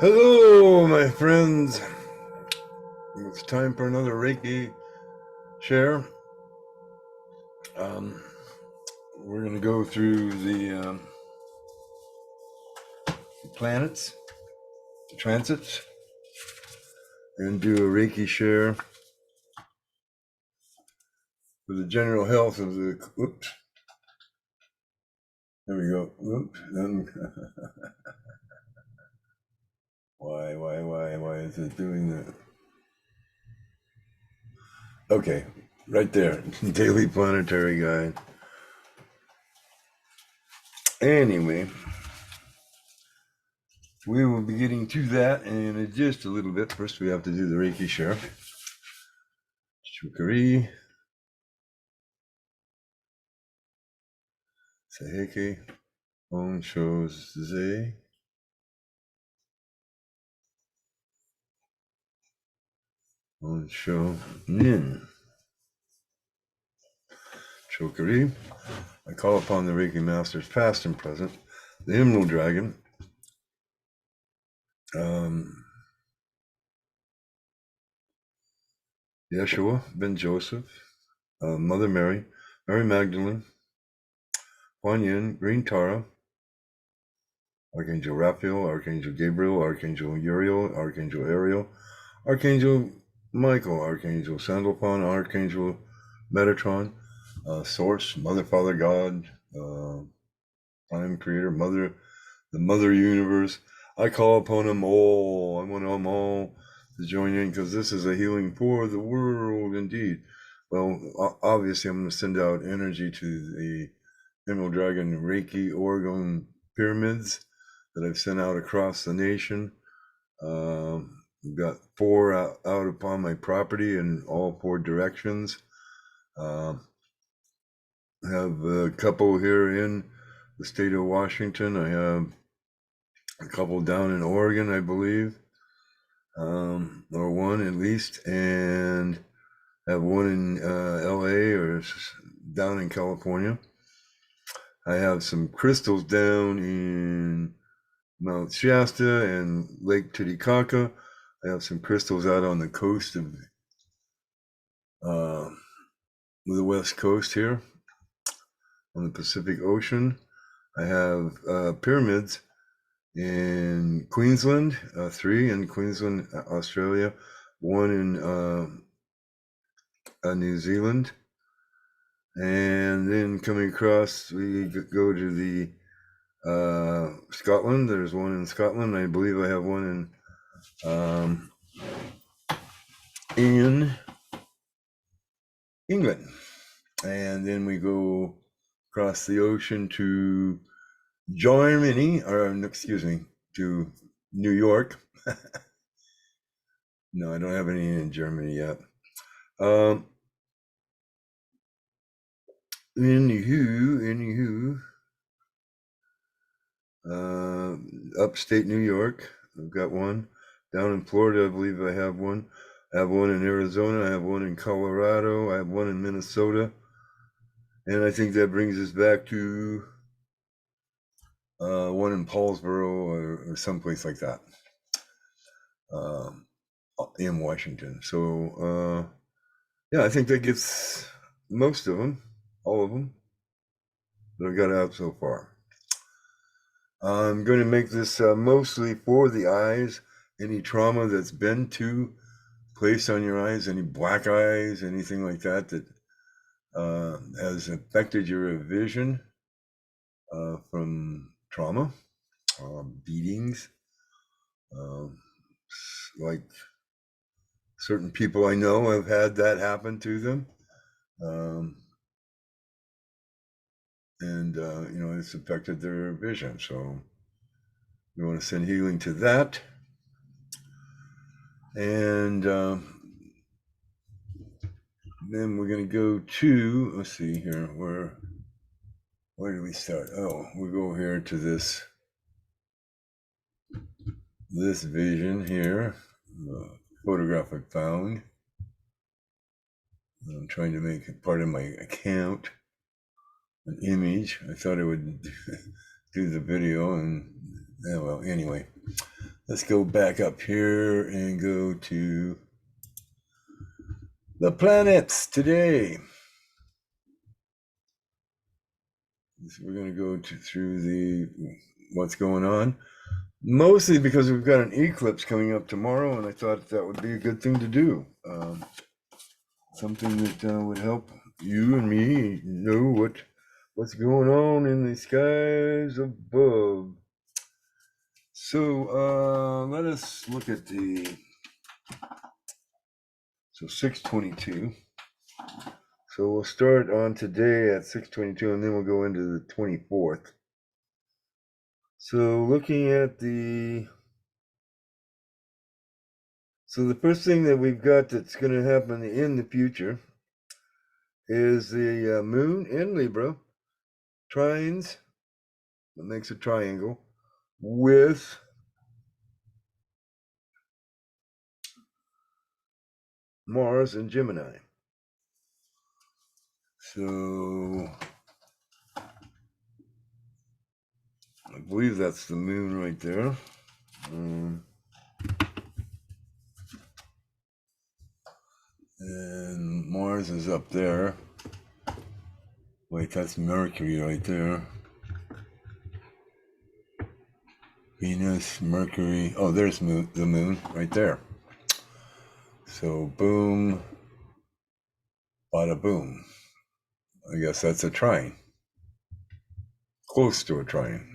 Hello, my friends. It's time for another Reiki share. We're going to go through the planets, the transits, and do a Reiki share for the general health of the. Oops. There we go. Oops. Why is it doing that? Okay, right there. Daily Planetary Guide. Anyway, we will be getting to that in just a little bit. First, we have to do the Reiki share. Shukari. Seheke. On shows Ze. On show Nin. Chokari. I call upon the Reiki Masters, past and present, the Hymnal Dragon, Yeshua, Ben Joseph, Mother Mary, Mary Magdalene, Kuan Yin, Green Tara, Archangel Raphael, Archangel Gabriel, Archangel Uriel, Archangel Ariel, Archangel Michael, Archangel Sandalphon, Archangel Metatron, Source, Mother, Father, God, Prime Creator, Mother, the Mother Universe. I call upon them all. I want them all to join in because this is a healing for the world indeed. Well, obviously, I'm going to send out energy to the Emerald Dragon Reiki orgone pyramids that I've sent out across the nation. We've got 4 out upon my property in all 4 directions. I have a couple here in the state of Washington. I have a couple down in Oregon, I believe, or one at least, and have one in LA or down in California. I have some crystals down in Mount Shasta and Lake Titicaca. I have some crystals out on the coast of the West Coast here on the Pacific Ocean. I have pyramids in Queensland, 3 in Queensland, Australia, 1 in New Zealand, and then coming across, we go to the Scotland. There's 1 in Scotland. I believe I have 1 in England, and then we go across the ocean to Germany, to New York. No, I don't have any in Germany yet. Anywho, upstate New York, I've got 1. Down in Florida, I believe I have 1. I have 1 in Arizona. I have 1 in Colorado. I have 1 in Minnesota. And I think that brings us back to 1 in Paulsboro or someplace like that in Washington. So, yeah, I think that gets most of them, all of them that I've got out so far. I'm going to make this mostly for the eyes. Any trauma that's been placed on your eyes, any black eyes, anything like that has affected your vision from trauma, beatings, like certain people I know have had that happen to them. And it's affected their vision. So we want to send healing to that. And then we're going to go to, let's see here, where do we start? Oh, we go here to this vision here, photograph I found. I'm trying to make it part of my account, an image. I thought I would do the video, and well, anyway, Let's go back up here and go to the planets today. So we're going to go through the what's going on, mostly because we've got an eclipse coming up tomorrow, and I thought that would be a good thing to do. Something that would help you and me know what's going on in the skies above. So let us look at the 622. So we'll start on today at 622, and then we'll go into the 24th. So looking at the first thing that we've got that's going to happen in the future is the moon in Libra, trines, that makes a triangle, with Mars in Gemini. So I believe that's the moon right there. And Mars is up there. Wait, that's Mercury right there. Venus, Mercury. Oh, there's the moon right there. So boom, bada boom. I guess that's a trine. Close to a trine.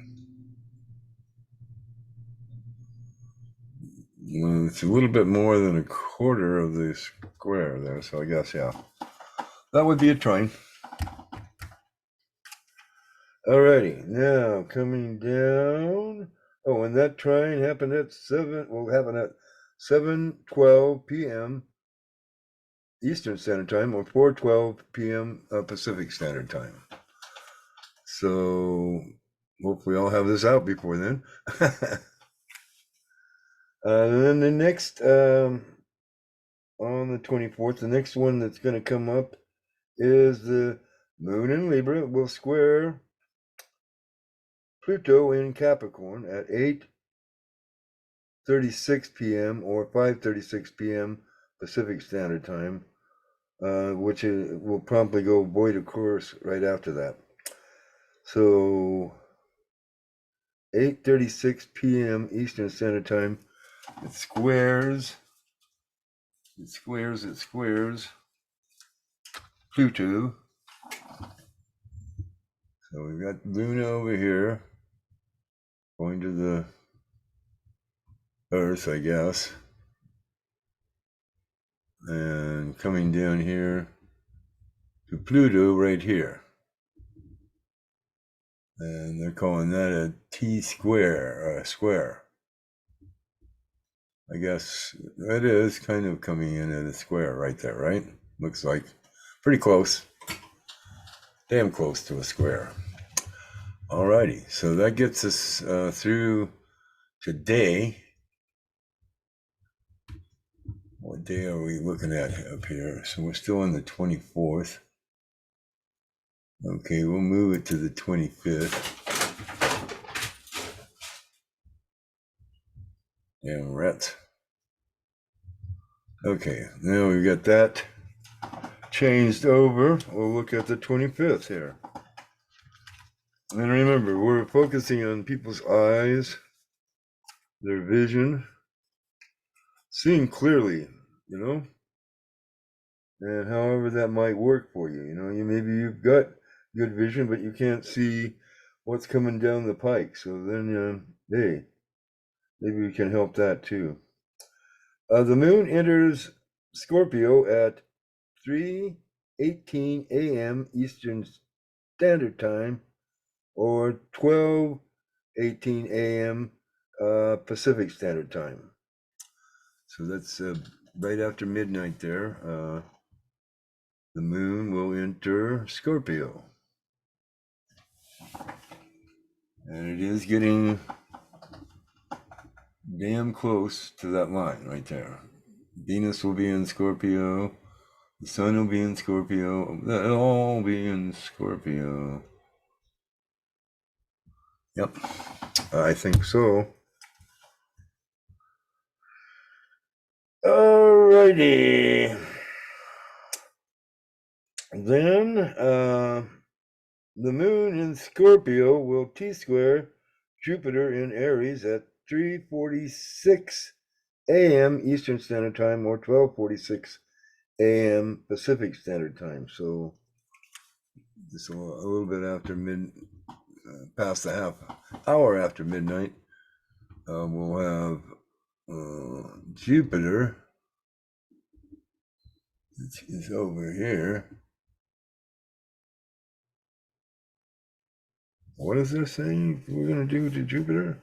It's a little bit more than a quarter of the square there, so I guess, yeah. That would be a trine. Alrighty, now coming down. Oh, and that trine happened at 7:12 p.m. Eastern Standard Time, or 4:12 p.m. Pacific Standard Time. So hopefully I'll have this out before then. And then the next, on the 24th, the next one that's going to come up is the moon in Libra will square Pluto in Capricorn at 8:36 p.m. or 5:36 p.m. Pacific Standard Time, which will promptly go void of course right after that. So 8:36 p.m. Eastern Standard Time, it squares Pluto. So we've got Luna over here going to the Earth, I guess, and coming down here to Pluto right here. And they're calling that a T square, or a square. I guess that is kind of coming in at a square right there, right? Looks like pretty close. Damn close to a square. Alrighty, so that gets us through today. What day are we looking at up here? So we're still on the 24th. Okay, we'll move it to the 25th. Damn rats. Okay, now we've got that changed over. We'll look at the 25th here. And remember, we're focusing on people's eyes, their vision, seeing clearly, and however that might work for you. Maybe you've got good vision, but you can't see what's coming down the pike. So then, hey, maybe we can help that too. The moon enters Scorpio at 3:18 a.m. Eastern Standard Time, or 12:18 a.m. Pacific Standard Time. So that's right after midnight there. The moon will enter Scorpio. And it is getting damn close to that line right there. Venus will be in Scorpio. The sun will be in Scorpio. They'll all be in Scorpio. Yep, I think so. righty. Then the moon in Scorpio will T square Jupiter in Aries at 3:46 a.m. Eastern Standard Time or 12:46 a.m. Pacific Standard Time. So just a little bit after past the half hour after midnight, we'll have Jupiter. It's over here. What is this saying we're going to do to Jupiter?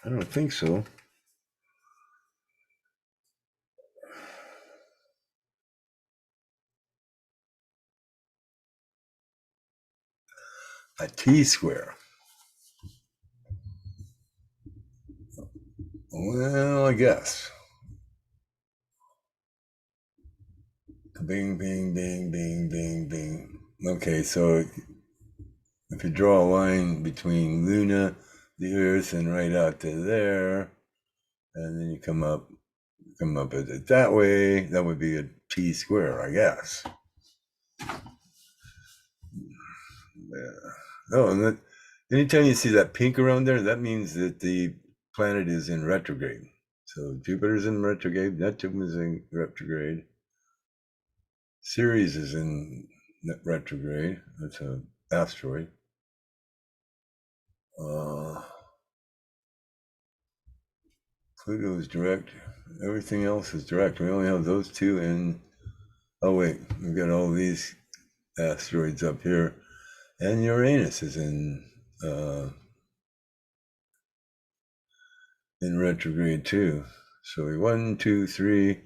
I don't think so. A T square. Well, I guess. Bing, bing, bing, bing, bing, bing. Okay, so if you draw a line between Luna, the Earth, and right out to there, and then you come up at it that way, that would be a T square, I guess. Yeah. Oh, and that, anytime you see that pink around there, that means that the planet is in retrograde. So Jupiter's in retrograde, Neptune is in retrograde, Ceres is in retrograde. That's an asteroid. Pluto is direct. Everything else is direct. We only have those two in. Oh wait, we've got all these asteroids up here, and Uranus is in retrograde too. So 1, 2, 3,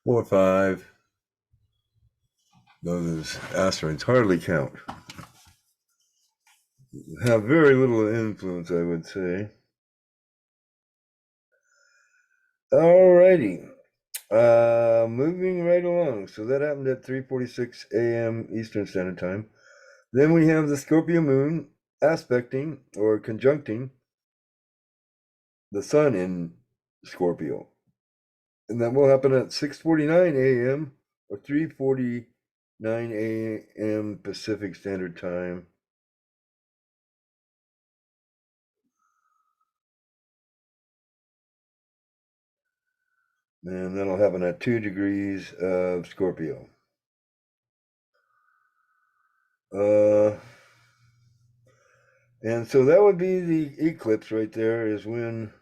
4, 5. Those asteroids hardly count. Have very little influence, I would say. Alrighty. Moving right along. So that happened at 3:46 a.m. Eastern Standard Time. Then we have the Scorpio Moon aspecting or conjuncting the Sun in Scorpio. And that will happen at 6:49 a.m. or 3:49 a.m. Pacific Standard Time. And that'll happen at 2 degrees of Scorpio. And so that would be the eclipse right there, is when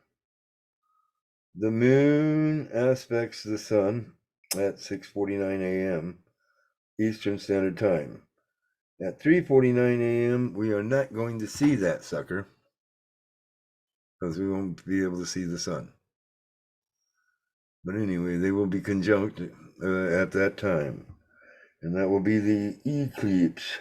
the moon aspects the sun at 6:49 a.m. Eastern Standard Time. At 3:49 a.m., we are not going to see that sucker because we won't be able to see the sun. But anyway, they will be conjunct at that time, and that will be the eclipse.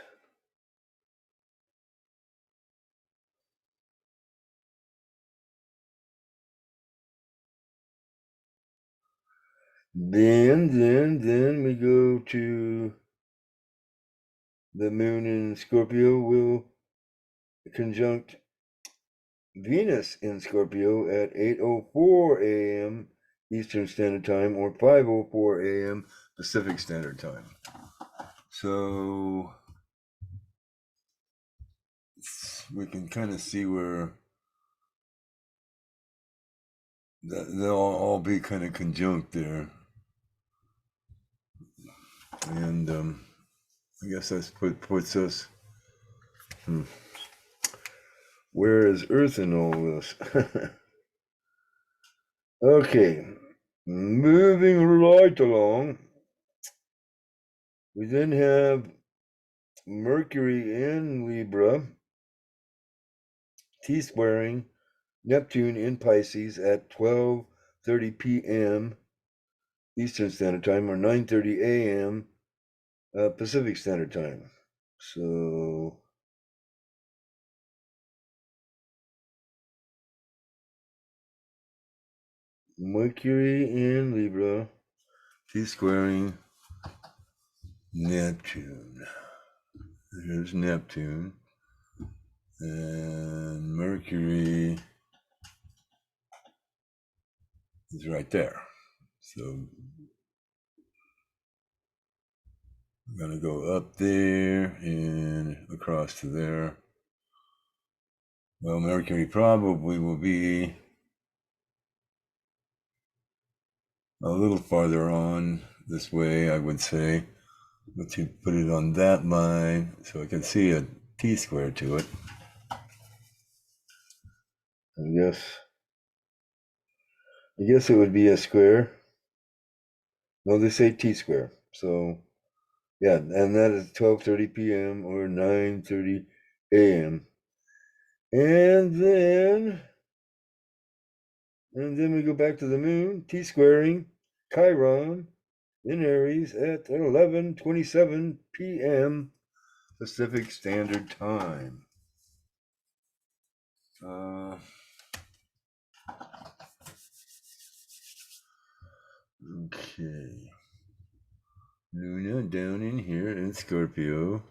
Then we go to the moon in Scorpio will conjunct Venus in Scorpio at 8:04 a.m. Eastern Standard Time or 5:04 a.m. Pacific Standard Time. So we can kind of see where they'll all be kind of conjunct there. And I guess that's puts us. Where is Earth in all this? Okay, moving right along. We then have Mercury in Libra, T squaring Neptune in Pisces at 12:30 p.m. Eastern Standard Time or 9:30 a.m. Pacific Standard Time. So Mercury in Libra, T squaring Neptune. Here's Neptune. And Mercury is right there. So I'm going to go up there and across to there. Well, Mercury probably will be a little farther on this way, I would say. But you put it on that line so I can see a T square to it. I guess it would be a square. No, they say T square. So yeah, and that is 12:30 p.m. or 9:30 a.m. And then we go back to the moon, T squaring Chiron in Aries at 11:27 p.m. Pacific Standard Time. Okay. Luna down in here in Scorpio.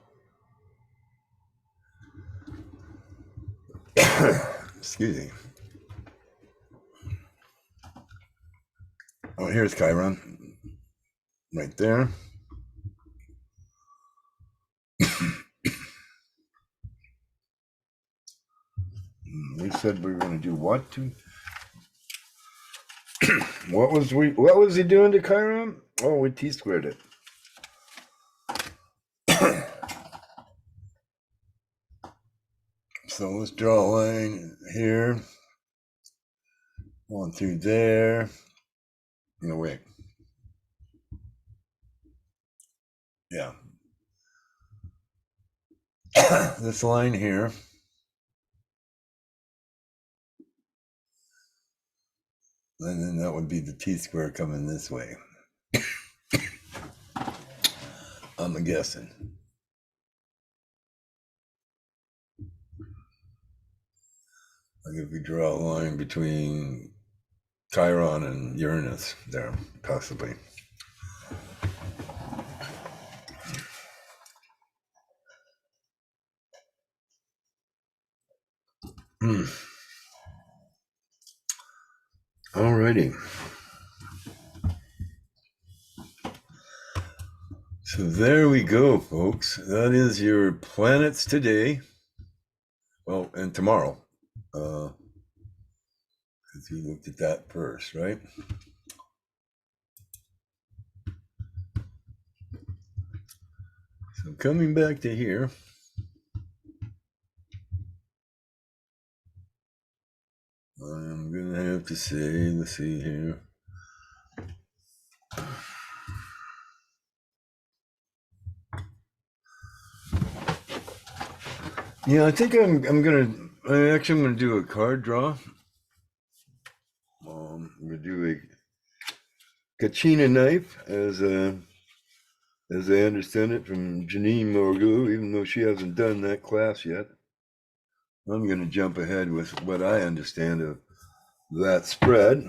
Excuse me. Oh, here's Chiron. Right there. We said we were going to do what to? What was he doing to Chiron? Oh, we T squared it. So let's draw a line here. Going through there. No, wait. Yeah. This line here. And then that would be the T square coming this way. I'm guessing. Like if we draw a line between Chiron and Uranus there, possibly. Alrighty. So there we go, folks. That is your planets today. Well, and tomorrow. Because we looked at that first, right? So coming back to here. I'm going to have to say, let's see here. Yeah, I think I'm going to do a card draw. I'm going to do a Kachina knife as I understand it from Janine Morgul, even though she hasn't done that class yet. I'm going to jump ahead with what I understand of that spread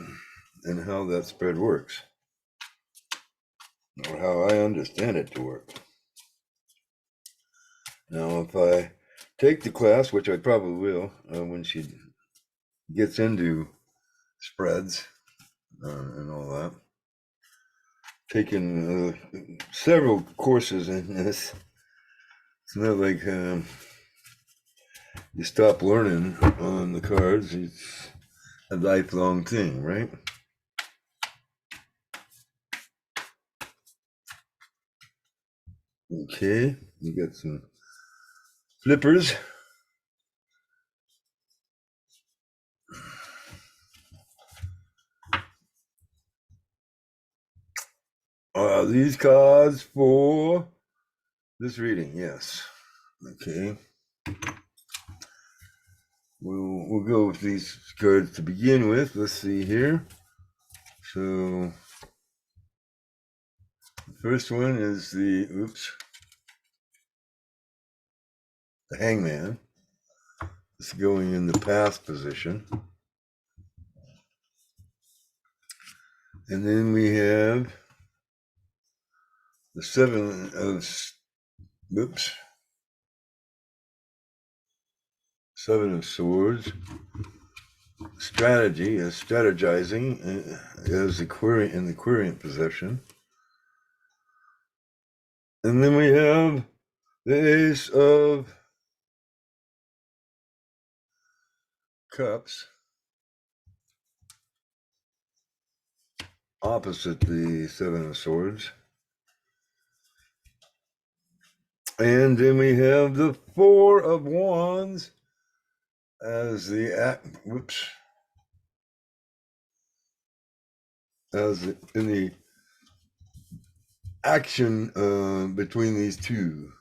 and how that spread works, or how I understand it to work. Now, if I take the class, which I probably will when she gets into spreads and all that, taken several courses in this, it's not like you stop learning on the cards. It's a lifelong thing, right? Okay, we got some flippers. These cards for this reading, yes. Okay. We'll go with these cards to begin with. Let's see here. So the first one is the Hangman. It's going in the past position. And then we have the Seven of Swords. Strategy is strategizing as in the Querent position. And then we have the Ace of Cups opposite the Seven of Swords. And then we have the Four of Wands as the as in the action between these two.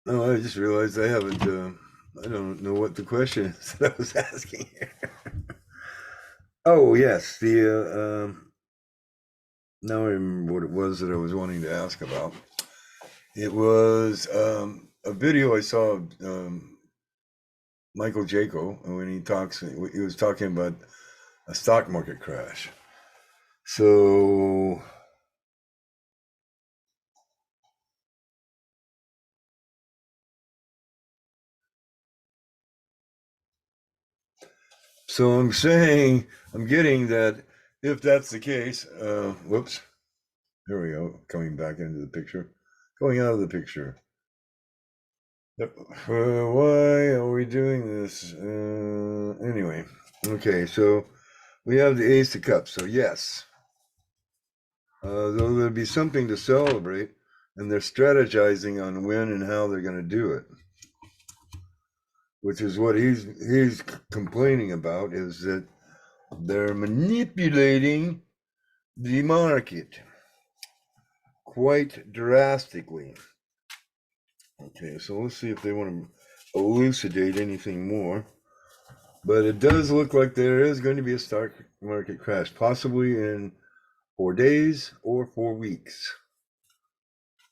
Oh, I just realized I haven't. I don't know what the question is that I was asking here. Oh yes, the now I remember what it was that I was wanting to ask about. It was a video I saw of Michael Jaco, and when he was talking about a stock market crash. So I'm saying, I'm getting that if that's the case, whoops, there we go, coming back into the picture, going out of the picture. Why are we doing this? Anyway, okay, so we have the Ace of Cups. So yes, though there'll be something to celebrate, and they're strategizing on when and how they're going to do it, which is what he's complaining about, is that they're manipulating the market quite drastically. Okay, so let's see if they want to elucidate anything more. But it does look like there is going to be a stock market crash, possibly in 4 days or 4 weeks.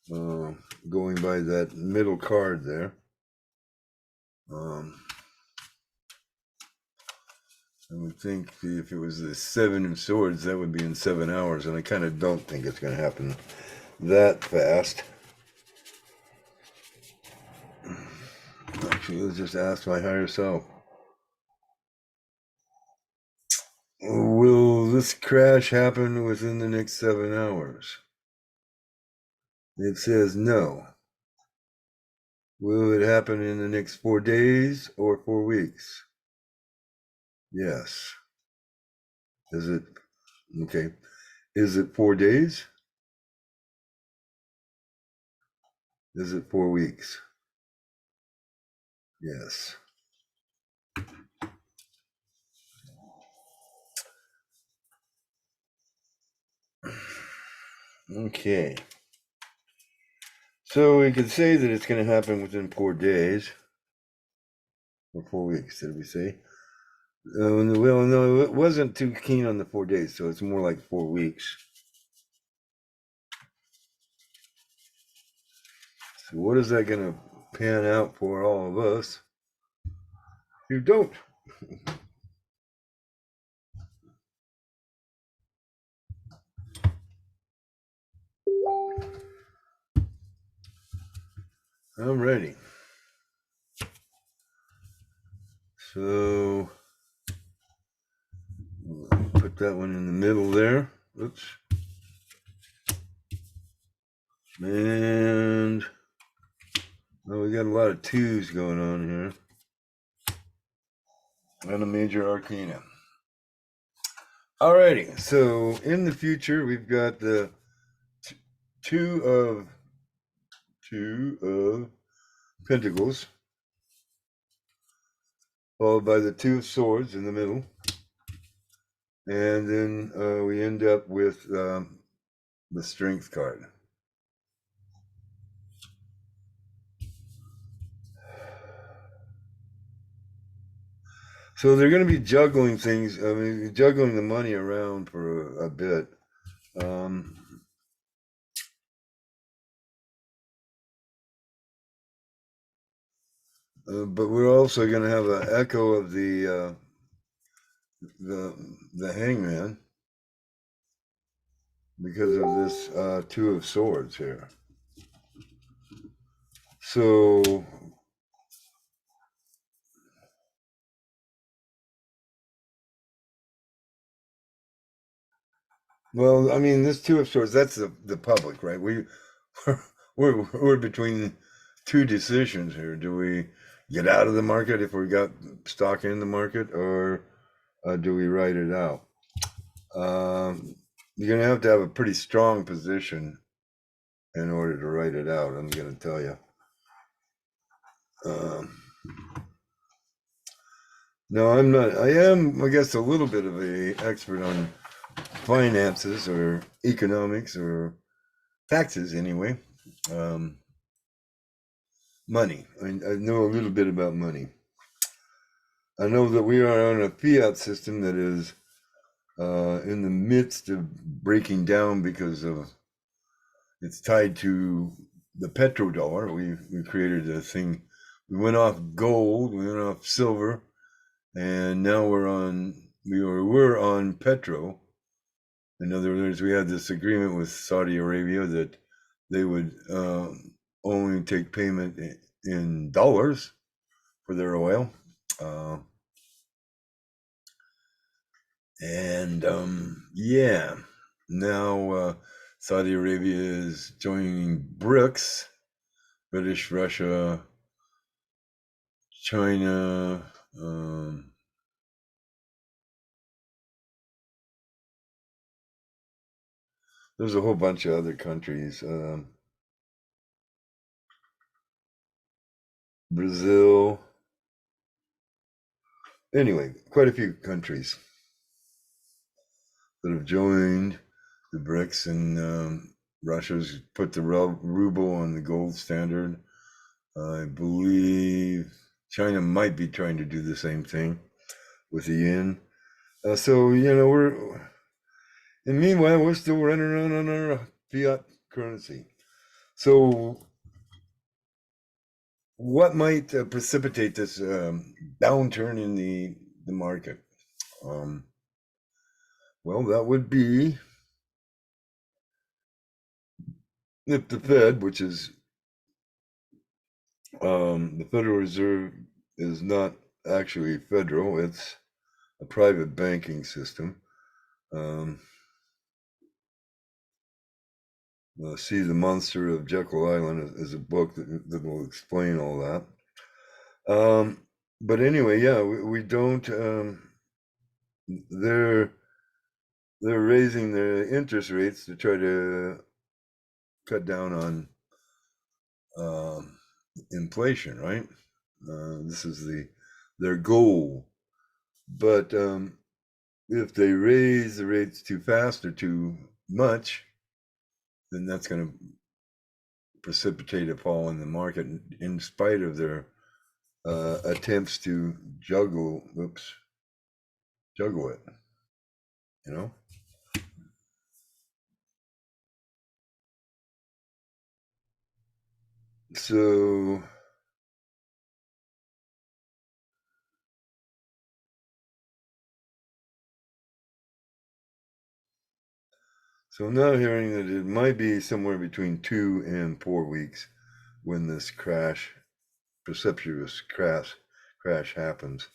Going by that middle card there. I would think if it was the Seven of Swords, that would be in 7 hours, and I kind of don't think it's going to happen that fast. Actually, let's just ask my higher self. Will this crash happen within the next 7 hours? It says no. Will it happen in the next 4 days or 4 weeks? Yes. Is it okay? Is it 4 days? Is it 4 weeks? Yes. Okay. So we could say that it's going to happen within 4 days or 4 weeks. Did we say? Well, no, it wasn't too keen on the 4 days, so it's more like 4 weeks. So what is that going to pan out for all of us who don't? I'm ready. So put that one in the middle there. Oops. And we got a lot of twos going on here. And a major arcana. Alrighty, so in the future we've got the two of Pentacles, followed by the Two of Swords in the middle, and then we end up with the Strength card. So they're going to be juggling things. I mean, juggling the money around for a bit. But we're also going to have an echo of the Hangman because of this Two of Swords here. So Well, I mean, this Two of Swords, that's the public, right? We're between two decisions here. Do we get out of the market if we got stock in the market, or do we ride it out? You're gonna have a pretty strong position in order to write it out. I'm gonna tell you. No, I'm not. I am, I guess, a little bit of a expert on finances or economics or taxes, anyway. Um, Money. I know a little bit about money. I know that we are on a fiat system that is in the midst of breaking down because of it's tied to the petrodollar. We created a thing. We went off gold, we went off silver, and now we're on petro. In other words, we had this agreement with Saudi Arabia that they would only take payment in dollars for their oil. And yeah, now Saudi Arabia is joining BRICS, British, Russia, China. There's a whole bunch of other countries. Brazil. Anyway, quite a few countries that have joined the BRICS, and Russia's put the ruble on the gold standard. I believe China might be trying to do the same thing with the yen. So and meanwhile we're still running around on our fiat currency. So what might precipitate this downturn in the market? Um, well, that would be if the Fed, which is the Federal Reserve, is not actually federal; it's a private banking system. Um, See the Monster of Jekyll Island is a book that will explain all that. But anyway, yeah, we don't. They're they're raising the interest rates to try to cut down on inflation, right? This is their goal. But if they raise the rates too fast or too much, then that's going to precipitate a fall in the market, in spite of their attempts to juggle it, you know? So I'm now hearing that it might be somewhere between 2 and 4 weeks when this precipitous crash happens.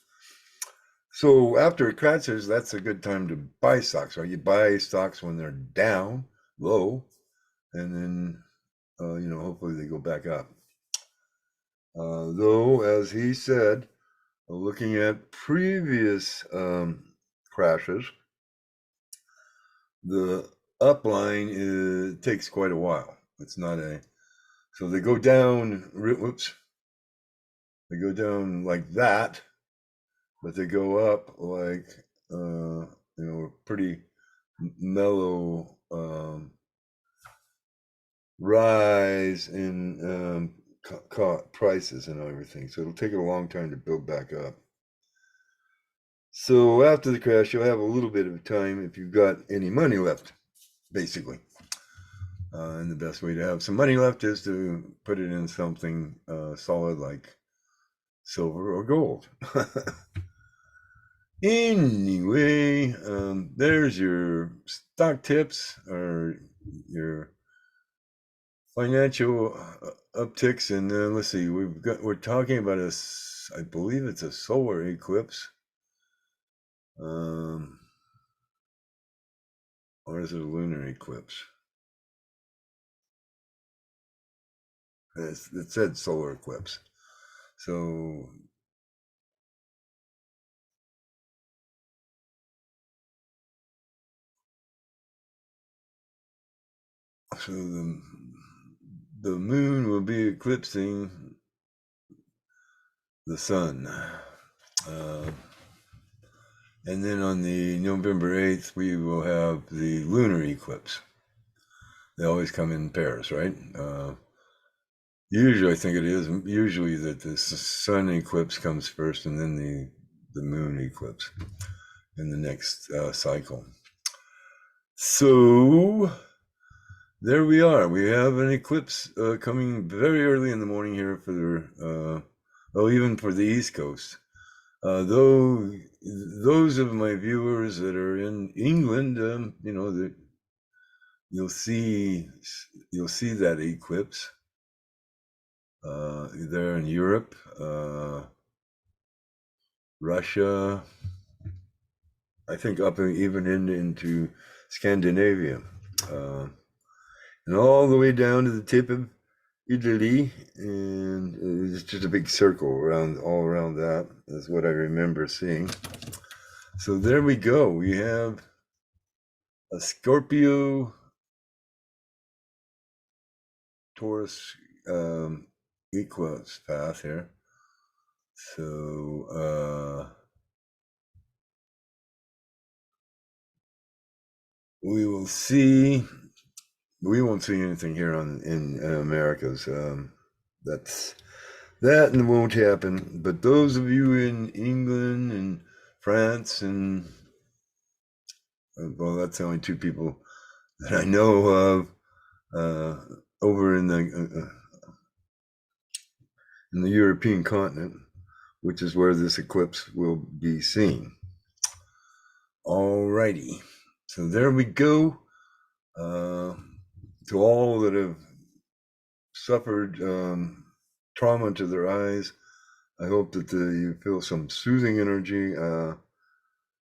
So after it crashes, that's a good time to buy stocks, right? You buy stocks when they're down, low, and then hopefully they go back up. Though, as he said, looking at previous crashes, the upline takes quite a while. It's not so they go down. Whoops, they go down like that, but they go up like pretty mellow rise in prices and everything. So it'll take a long time to build back up. So after the crash, you'll have a little bit of time if you've got any money left, basically. And the best way to have some money left is to put it in something solid like silver or gold. Anyway, there's your stock tips or your financial upticks, and let's see, we're talking about I believe it's a solar eclipse. Or is it a lunar eclipse? It said solar eclipse. So the moon will be eclipsing the sun. And then on the November 8th, we will have the lunar eclipse. They always come in pairs, right? Usually, I think it is usually that the sun eclipse comes first and then the moon eclipse in the next cycle. So there we are. We have an eclipse coming very early in the morning here for even for the East Coast. Though those of my viewers that are in England, that you'll see that eclipse there in Europe, Russia, I think up even into Scandinavia, and all the way down to the tip of Italy, and it's just a big circle all around that. That's what I remember seeing. So there we go. We have a Scorpio Taurus eclipse path here. So we won't see anything here in Americas. That won't happen. But those of you in England and France and well, that's the only two people that I know of over in the European continent, which is where this eclipse will be seen. Alrighty, so there we go. To all that have suffered trauma to their eyes, I hope that you feel some soothing energy, a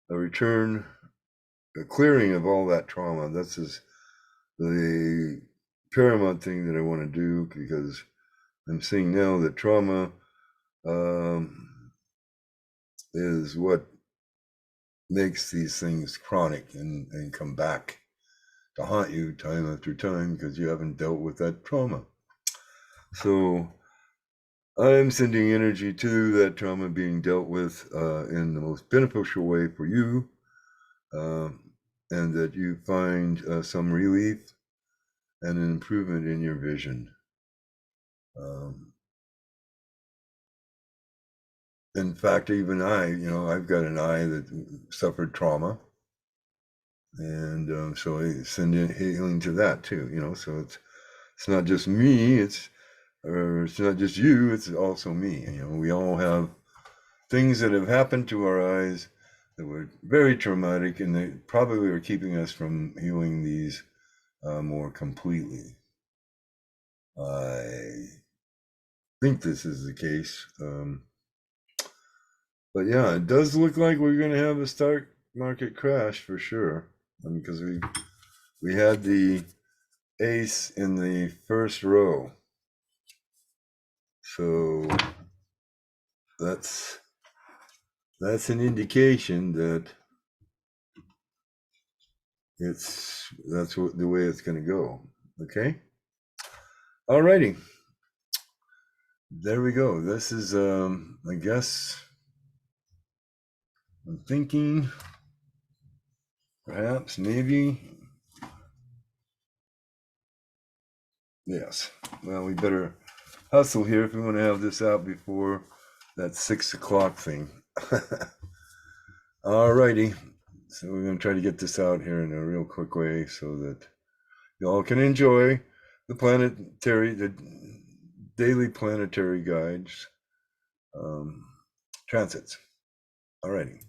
return, a clearing of all that trauma. This is the paramount thing that I want to do, because I'm seeing now that trauma is what makes these things chronic and come back to haunt you time after time because you haven't dealt with that trauma. So I'm sending energy to that trauma being dealt with in the most beneficial way for you, and that you find some relief and an improvement in your vision. In fact, even I've got an eye that suffered trauma, and so I send in healing to that too. So it's not just me, it's not just you, it's also me. We all have things that have happened to our eyes that were very traumatic, and they probably are keeping us from healing these more completely. I think this is the case. But yeah, it does look like we're going to have a stock market crash for sure. Because we had the ace in the first row. So that's an indication that that's the way it's going to go. Okay. Alrighty. There we go. This is I guess I'm thinking perhaps maybe yes. Well, we better hustle here if we want to have this out before that 6 o'clock thing. Alrighty. So we're going to try to get this out here in a real quick way so that y'all can enjoy the daily planetary guides, transits. Alrighty.